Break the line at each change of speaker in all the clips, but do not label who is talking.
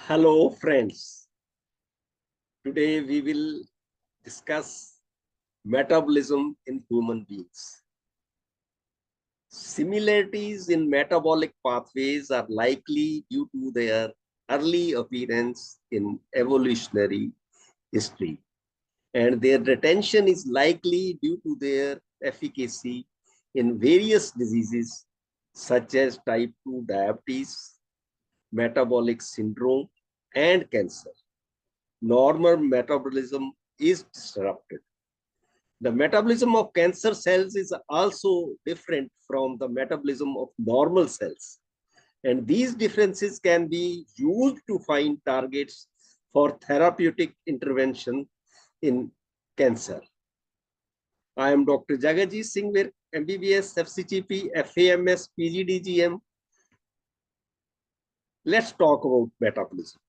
Hello, friends. Today we will discuss metabolism in human beings. Similarities in metabolic pathways are likely due to their early appearance in evolutionary history, and their retention is likely due to their efficacy in various diseases such as type 2 diabetes, metabolic syndrome, and cancer. Normal metabolism is disrupted. The metabolism of cancer cells is also different from the metabolism of normal cells. And these differences can be used to find targets for therapeutic intervention in cancer. I am Dr. Jagajit Singh, MBBS, FCGP, FAMS, PGDGM. Let's talk about metabolism.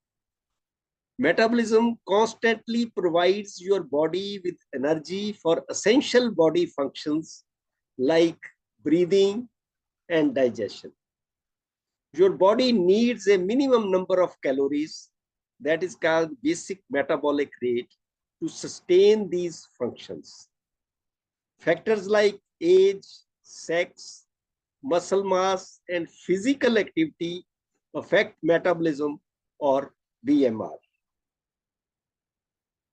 Metabolism constantly provides your body with energy for essential body functions like breathing and digestion. Your body needs a minimum number of calories, that is called basic metabolic rate, to sustain these functions. Factors like age, sex, muscle mass, and physical activity affect metabolism or BMR.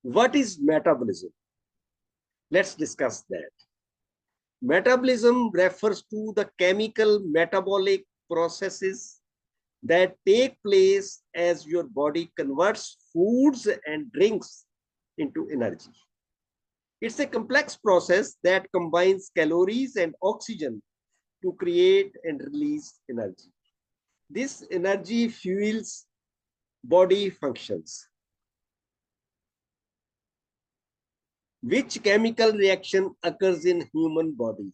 What is metabolism? Let's discuss that. Metabolism refers to the chemical metabolic processes that take place as your body converts foods and drinks into energy. It's a complex process that combines calories and oxygen to create and release energy. This energy fuels body functions. Which chemical reaction occurs in human body?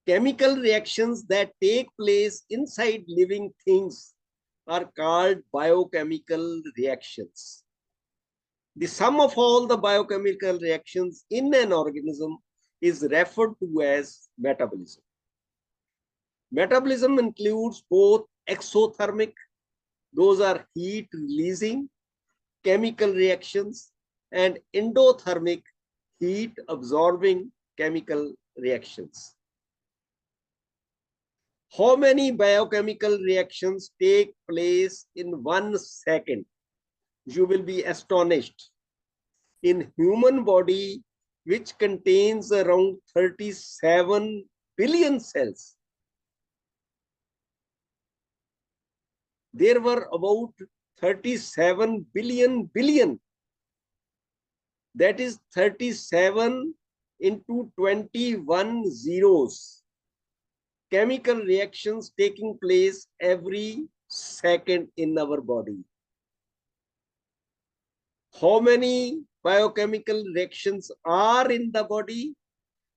Chemical reactions that take place inside living things are called biochemical reactions. The sum of all the biochemical reactions in an organism is referred to as metabolism. Metabolism includes both exothermic, those are heat releasing chemical reactions, and endothermic, heat absorbing chemical reactions. How many biochemical reactions take place in 1 second? You will be astonished. In human body, which contains around 37 billion cells, there were about 37 billion. That is 37 into 21 zeros. Chemical reactions taking place every second in our body. How many biochemical reactions are in the body?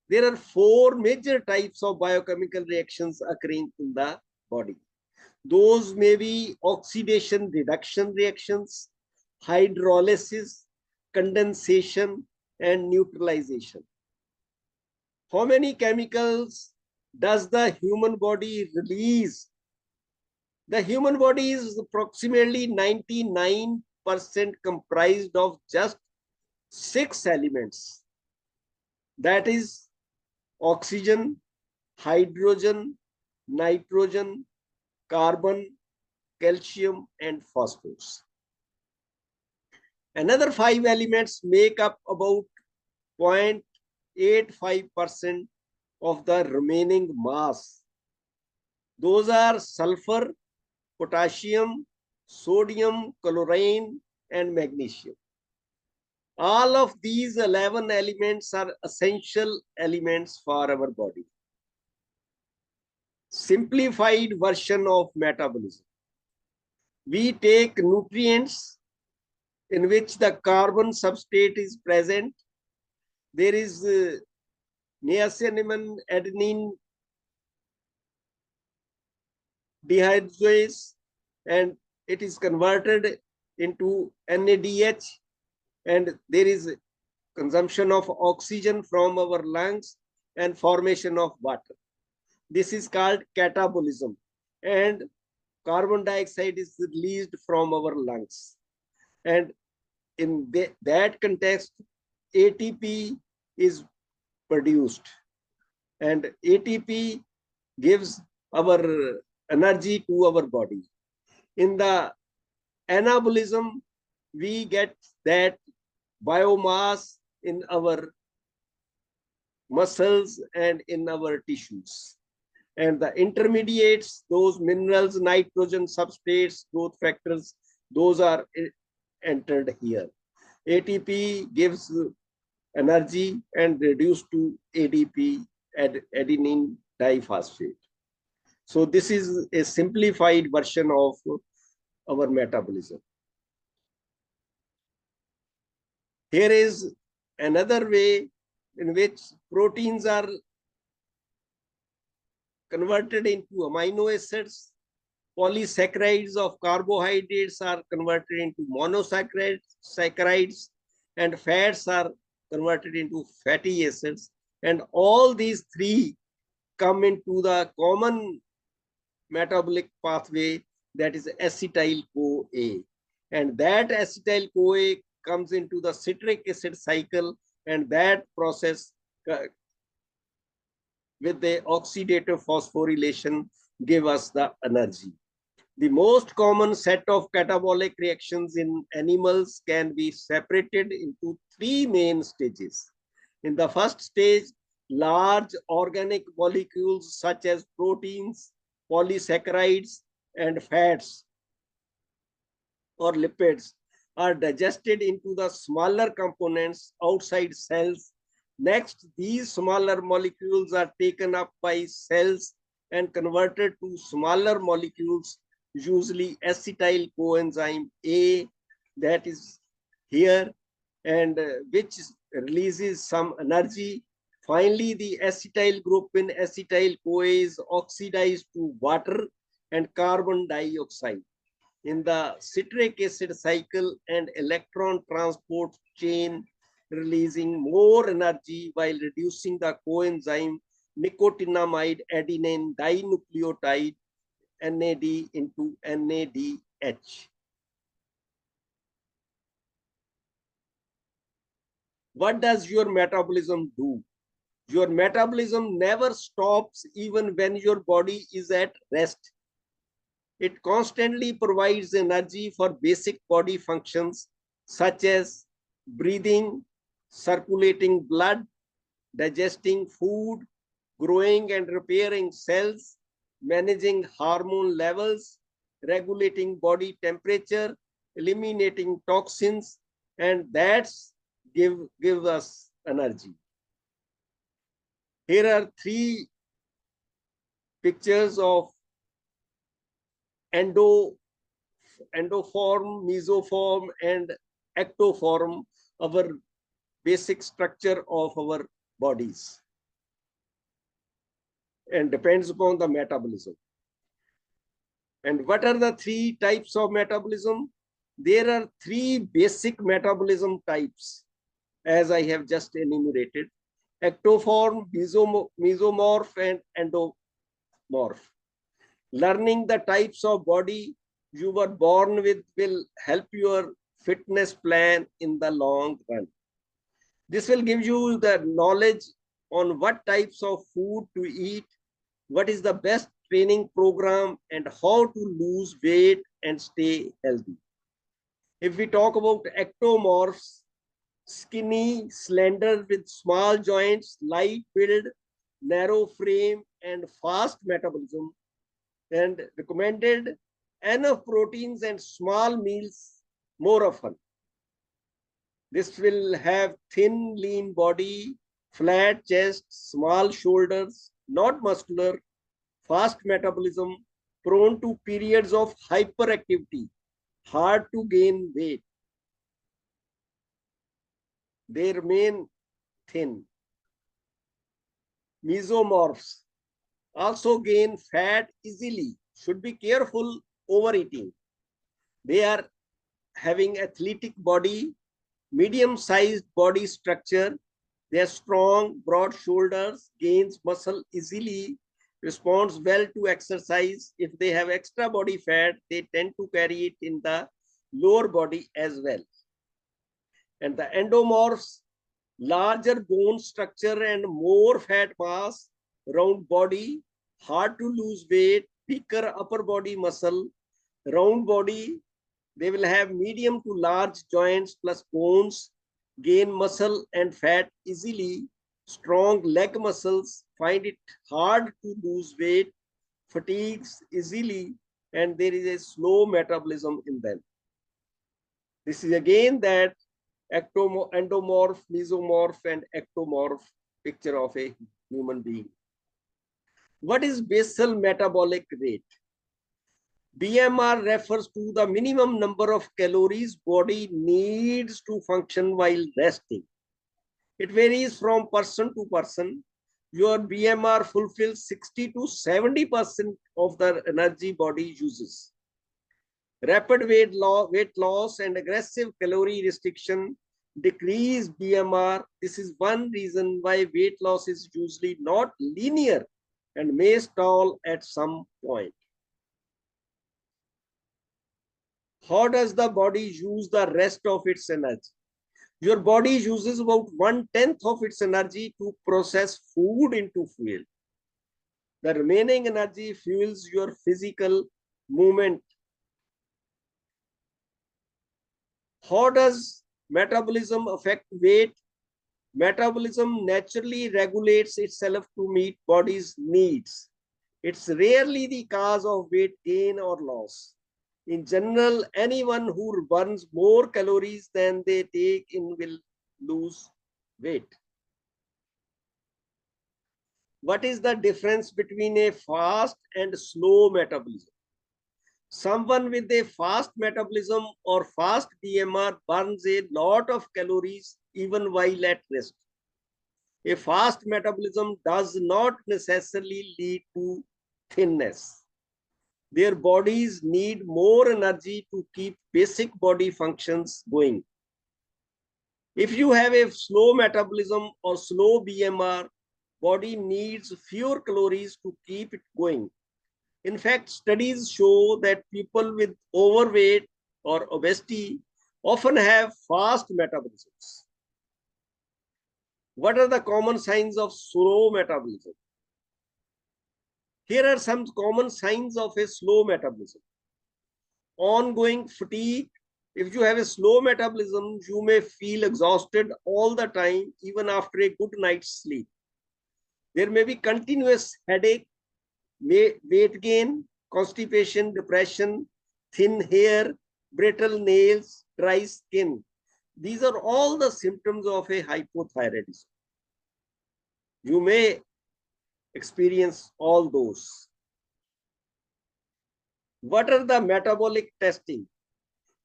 There are 4 major types of biochemical reactions occurring in the body. Those may be oxidation reduction reactions, hydrolysis, condensation, and neutralization. How many chemicals does the human body release? The human body is approximately 99% comprised of just 6 elements. That is oxygen, hydrogen, nitrogen, carbon, calcium, and phosphorus. Another 5 elements make up about 0.85% of the remaining mass. Those are sulfur, potassium, sodium, chlorine, and magnesium. All of these 11 elements are essential elements for our body. Simplified version of metabolism. We take nutrients in which the carbon substrate is present. There is niacinamide adenine dehydrogenase, and it is converted into NADH, and there is consumption of oxygen from our lungs and formation of water. This is called catabolism. And carbon dioxide is released from our lungs. And in that context, ATP is produced. And ATP gives our energy to our body. In the anabolism, we get that biomass in our muscles and in our tissues. And the intermediates, those minerals, nitrogen, substrates, growth factors, those are entered here. ATP gives energy and reduced to ADP, adenine diphosphate. So this is a simplified version of our metabolism. Here is another way in which proteins are converted into amino acids. Polysaccharides of carbohydrates are converted into monosaccharides, and fats are converted into fatty acids. And all these three come into the common metabolic pathway, that is acetyl-CoA. And that acetyl-CoA comes into the citric acid cycle, and that process with the oxidative phosphorylation give us the energy. The most common set of catabolic reactions in animals can be separated into three main stages. In the first stage, large organic molecules such as proteins, polysaccharides, and fats or lipids are digested into the smaller components outside cells. Next, these smaller molecules are taken up by cells and converted to smaller molecules, usually acetyl coenzyme A, that is here, and which releases some energy. Finally, the acetyl group in acetyl-CoA is oxidized to water and carbon dioxide. In the citric acid cycle and electron transport chain, releasing more energy while reducing the coenzyme nicotinamide adenine dinucleotide NAD into NADH. What does your metabolism do? Your metabolism never stops even when your body is at rest. It constantly provides energy for basic body functions such as breathing, circulating blood, digesting food, growing and repairing cells, managing hormone levels, regulating body temperature, eliminating toxins, and that's give us energy. Here are three pictures of endoform, mesoform, and ectoform, our basic structure of our bodies, and depends upon the metabolism. And what are the three types of metabolism? There are three basic metabolism types, as I have just enumerated: ectoform, mesomorph, and endomorph. Learning the types of body you were born with will help your fitness plan in the long run. This will give you the knowledge on what types of food to eat, what is the best training program, and how to lose weight and stay healthy. If we talk about ectomorphs, skinny, slender with small joints, light build, narrow frame, and fast metabolism, and recommended enough proteins and small meals more often. This will have thin, lean body, flat chest, small shoulders, not muscular, fast metabolism, prone to periods of hyperactivity, hard to gain weight. They remain thin. Mesomorphs also gain fat easily, should be careful overeating. They are having athletic body, medium-sized body structure. They are strong, broad shoulders, gains muscle easily, responds well to exercise. If they have extra body fat, they tend to carry it in the lower body as well. And the endomorphs, larger bone structure and more fat mass, round body, hard to lose weight, thicker upper body muscle, round body. They will have medium to large joints plus bones, gain muscle and fat easily, strong leg muscles, find it hard to lose weight, fatigues easily, and there is a slow metabolism in them. This is again that endomorph, mesomorph, and ectomorph picture of a human being. What is basal metabolic rate? BMR refers to the minimum number of calories body needs to function while resting. It varies from person to person. Your BMR fulfills 60 to 70% of the energy body uses. Rapid weight loss and aggressive calorie restriction decrease BMR. This is one reason why weight loss is usually not linear and may stall at some point. How does the body use the rest of its energy? Your body uses about 1/10 of its energy to process food into fuel. The remaining energy fuels your physical movement. How does metabolism affect weight? Metabolism naturally regulates itself to meet body's needs. It's rarely the cause of weight gain or loss. In general, anyone who burns more calories than they take in will lose weight. What is the difference between a fast and slow metabolism? Someone with a fast metabolism or fast BMR burns a lot of calories even while at rest. A fast metabolism does not necessarily lead to thinness. Their bodies need more energy to keep basic body functions going. If you have a slow metabolism or slow BMR, body needs fewer calories to keep it going. In fact, studies show that people with overweight or obesity often have fast metabolisms. What are the common signs of slow metabolism? Here are some common signs of a slow metabolism. Ongoing fatigue. If you have a slow metabolism, you may feel exhausted all the time, even after a good night's sleep. There may be continuous headache, weight gain, constipation, depression, thin hair, brittle nails, dry skin. These are all the symptoms of a hypothyroidism. You may experience all those. What are the metabolic testing?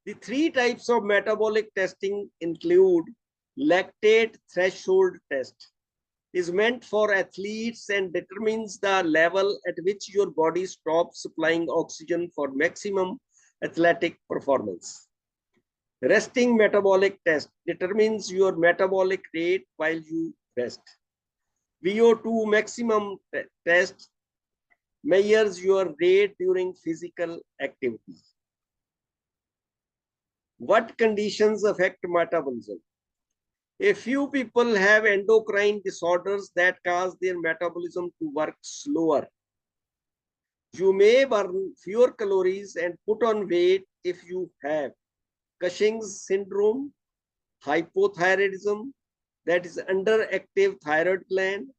The three types of metabolic testing include lactate threshold test. Is meant for athletes and determines the level at which your body stops supplying oxygen for maximum athletic performance. Resting metabolic test determines your metabolic rate while you rest. VO2 maximum test measures your rate during physical activity. What conditions affect metabolism? A few people have endocrine disorders that cause their metabolism to work slower. You may burn fewer calories and put on weight if you have Cushing's syndrome, hypothyroidism, that is underactive thyroid gland.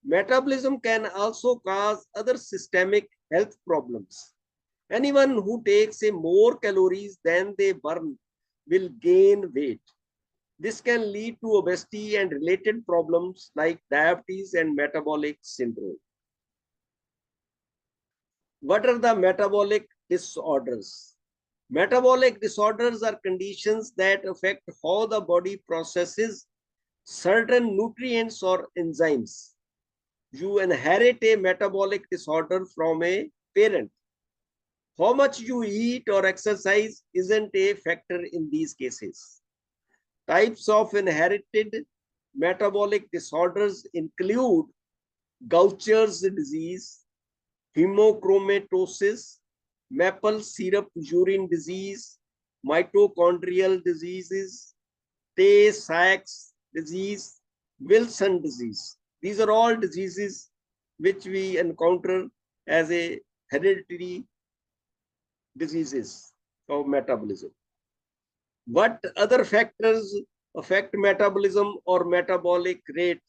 Metabolism can also cause other systemic health problems. Anyone who takes more calories than they burn will gain weight. This can lead to obesity and related problems like diabetes and metabolic syndrome. What are the metabolic disorders? Metabolic disorders are conditions that affect how the body processes certain nutrients or enzymes. You inherit a metabolic disorder from a parent. How much you eat or exercise isn't a factor in these cases. Types of inherited metabolic disorders include Gaucher's disease, hemochromatosis, maple syrup urine disease, mitochondrial diseases, Tay-Sachs disease, Wilson disease. These are all diseases which we encounter as a hereditary diseases of metabolism. What other factors affect metabolism or metabolic rate?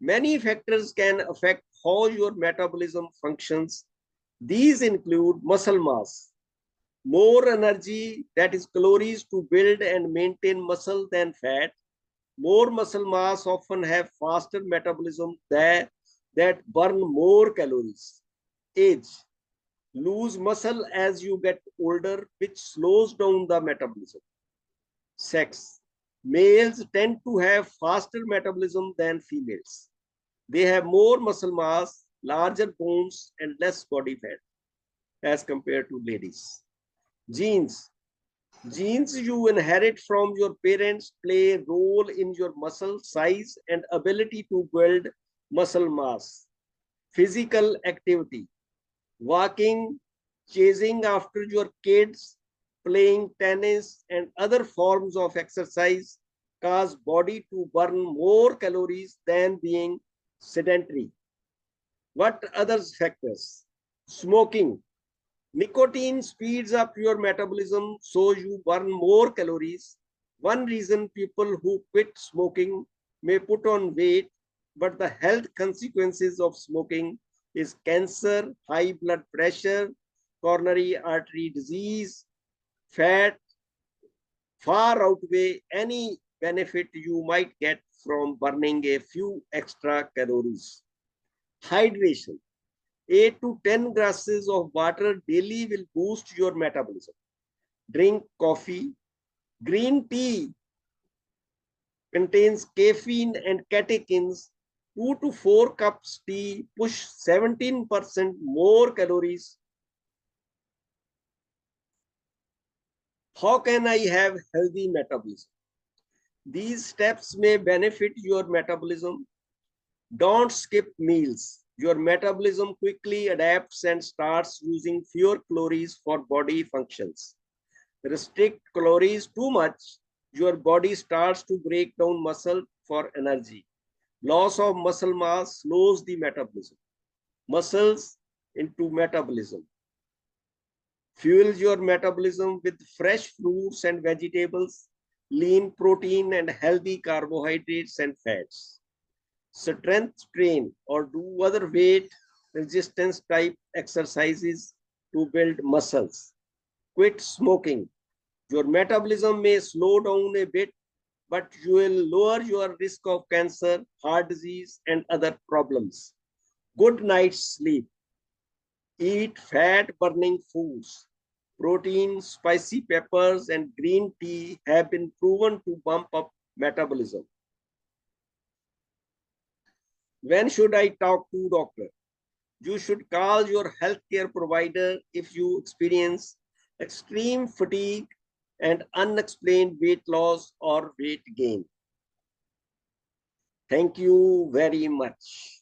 Many factors can affect how your metabolism functions. These include muscle mass, more energy, that is calories to build and maintain muscle than fat. More muscle mass often have faster metabolism that burn more calories. Age, lose muscle as you get older, which slows down the metabolism. Sex, males tend to have faster metabolism than females. They have more muscle mass, larger bones, and less body fat as compared to ladies. Genes, genes you inherit from your parents play a role in your muscle size and ability to build muscle mass. Physical activity, walking, chasing after your kids, playing tennis, and other forms of exercise cause body to burn more calories than being sedentary. What other factors? Smoking. Nicotine speeds up your metabolism, so you burn more calories. One reason people who quit smoking may put on weight, but the health consequences of smoking is cancer, high blood pressure, coronary artery disease, fat, far outweigh any benefit you might get from burning a few extra calories. Hydration. 8 to 10 glasses of water daily will boost your metabolism. Drink coffee. Green tea contains caffeine and catechins. 2 to 4 cups tea push 17% more calories. How can I have healthy metabolism? These steps may benefit your metabolism. Don't skip meals. Your metabolism quickly adapts and starts using fewer calories for body functions. Restrict calories too much, your body starts to break down muscle for energy. Loss of muscle mass slows the metabolism. Muscles into metabolism. Fuels your metabolism with fresh fruits and vegetables, lean protein and healthy carbohydrates and fats. Strength train or do other weight resistance type exercises to build muscles. Quit smoking. Your metabolism may slow down a bit, but you will lower your risk of cancer, heart disease, and other problems. Good night's sleep. Eat fat burning foods. Protein, spicy peppers, and green tea have been proven to bump up metabolism. When should I talk to doctor? You should call your healthcare provider if you experience extreme fatigue and unexplained weight loss or weight gain. Thank you very much.